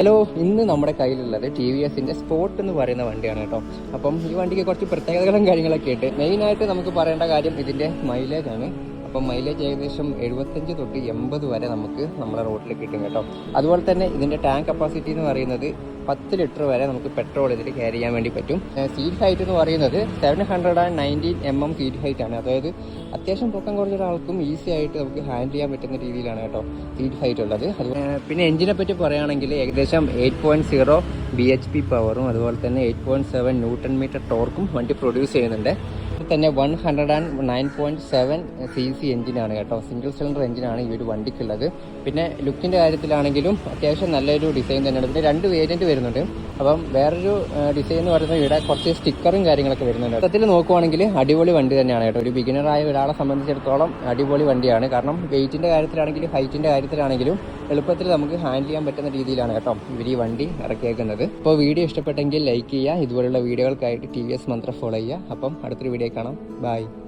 Hello, ഇന്ന് നമ്മുടെ കയ്യിലുള്ളത് ടി വി എസിൻ്റെ സ്പോട്ട് എന്ന് പറയുന്ന വണ്ടിയാണ് കേട്ടോ. അപ്പം ഈ വണ്ടിക്ക് കുറച്ച് പ്രത്യേകതകളും കാര്യങ്ങളൊക്കെ ഉണ്ട്. മെയിനായിട്ട് നമുക്ക് പറയേണ്ട കാര്യം ഇതിൻ്റെ മൈലേജ് ആണ്. അപ്പം മൈലേജ് ഏകദേശം 75 തൊട്ട് 80 വരെ നമുക്ക് നമ്മുടെ റോഡിൽ കിട്ടും കേട്ടോ. അതുപോലെ തന്നെ ഇതിൻ്റെ ടാങ്ക് കപ്പാസിറ്റി എന്ന് പറയുന്നത് 10 ലിറ്റർ വരെ നമുക്ക് പെട്രോൾ ഇതിൽ ക്യാരി ചെയ്യാൻ വേണ്ടി പറ്റും. സീറ്റ് ഹൈറ്റ് എന്ന് പറയുന്നത് 719 mm സീറ്റ് ഹൈറ്റ് ആണ്. അതായത് അത്യാവശ്യം പൊക്കം കുറഞ്ഞ ഒരാൾക്കും ഈസി ആയിട്ട് നമുക്ക് ഹാൻഡിൽ ചെയ്യാൻ പറ്റുന്ന രീതിയിലാണ് കേട്ടോ സീറ്റ് ഹൈറ്റ് ഉള്ളത്. പിന്നെ എഞ്ചിനെ പറ്റി പറയുകയാണെങ്കിൽ ഏകദേശം 8.0 bhp പവറും അതുപോലെ തന്നെ 8.7 ന്യൂട്ടൺ മീറ്റർ ടോർക്കും വണ്ടി പ്രൊഡ്യൂസ് ചെയ്യുന്നുണ്ട്. തന്നെ 109.7 cc എഞ്ചിനാണ് കേട്ടോ. സിംഗിൾ സിലിണ്ടർ എഞ്ചിനാണ് ഈ ഒരു വണ്ടിക്കുള്ളത്. പിന്നെ ലുക്കിൻ്റെ കാര്യത്തിലാണെങ്കിലും അത്യാവശ്യം നല്ലൊരു ഡിസൈൻ തന്നെയാണ്. പിന്നെ 2 വേരിയൻറ്റ് വരുന്നുണ്ട്. അപ്പം വേറൊരു ഡിസൈൻ എന്ന് പറയുന്നത് ഇവിടെ കുറച്ച് സ്റ്റിക്കറും കാര്യങ്ങളൊക്കെ വരുന്നുണ്ട്. മൊത്തത്തിൽ നോക്കുവാണെങ്കിൽ അടിപൊളി വണ്ടി തന്നെയാണ് കേട്ടോ. ഒരു ബിഗിനറായ ഒരാളെ സംബന്ധിച്ചിടത്തോളം അടിപൊളി വണ്ടിയാണ്. കാരണം വെയിറ്റിൻ്റെ കാര്യത്തിലാണെങ്കിലും ഹൈറ്റിൻ്റെ കാര്യത്തിലാണെങ്കിലും എളുപ്പത്തിൽ നമുക്ക് ഹാൻഡിൽ ചെയ്യാൻ പറ്റുന്ന രീതിയിലാണ് കേട്ടോ ഇവർ ഈ വണ്ടി ഇറക്കിയേക്കുന്നത്. അപ്പോൾ വീഡിയോ ഇഷ്ടപ്പെട്ടെങ്കിൽ ലൈക്ക് ചെയ്യുക. ഇതുപോലുള്ള വീഡിയോകൾക്കായിട്ട് TVS മന്ത്ര ഫോളോ ചെയ്യുക. അപ്പം അടുത്തൊരു വീഡിയോ കാണാം. ബൈ.